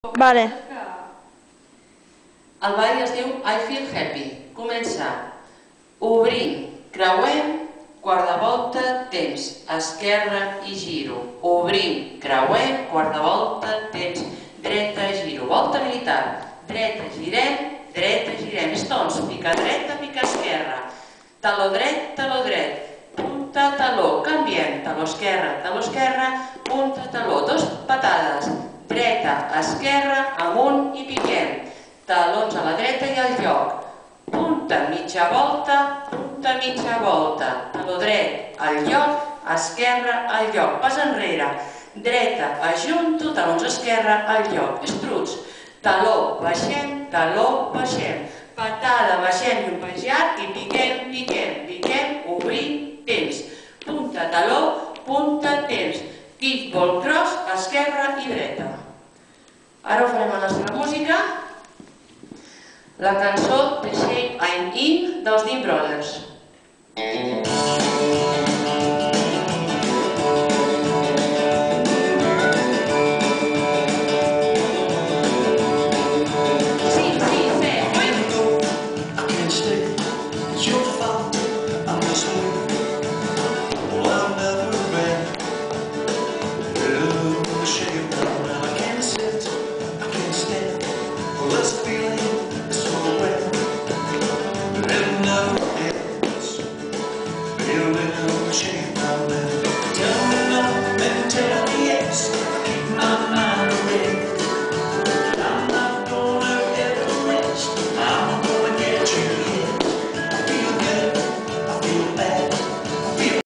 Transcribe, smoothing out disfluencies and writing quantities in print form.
Vale. El ball es diu I Feel Happy. Comença obrint, creuem, quart de volta, temps, esquerra i giro. Obrint, creuem, quart de volta, temps, dreta, giro. Volta militar. Dreta, girem. Stones, pica dreta, pica esquerra. Taló dret. Punta, taló. Canviem. Taló esquerra, punta, taló. Dos patades. Dreta, esquerra, amunt i piquem. Talons a la dreta i al lloc. Punta, mitja volta, taló dret al lloc, esquerra al lloc. Pas enrere, dreta, ajunto, talons esquerra al lloc. Estruts, taló, baixem, patada, baixem i un penjat i piquem, obrim, temps. Punta, taló, punta, temps. Kickball cross, esquerra i dreta. Ara ho farem a la seva música. La cançó The Shape I'm In dels Dean Brothers.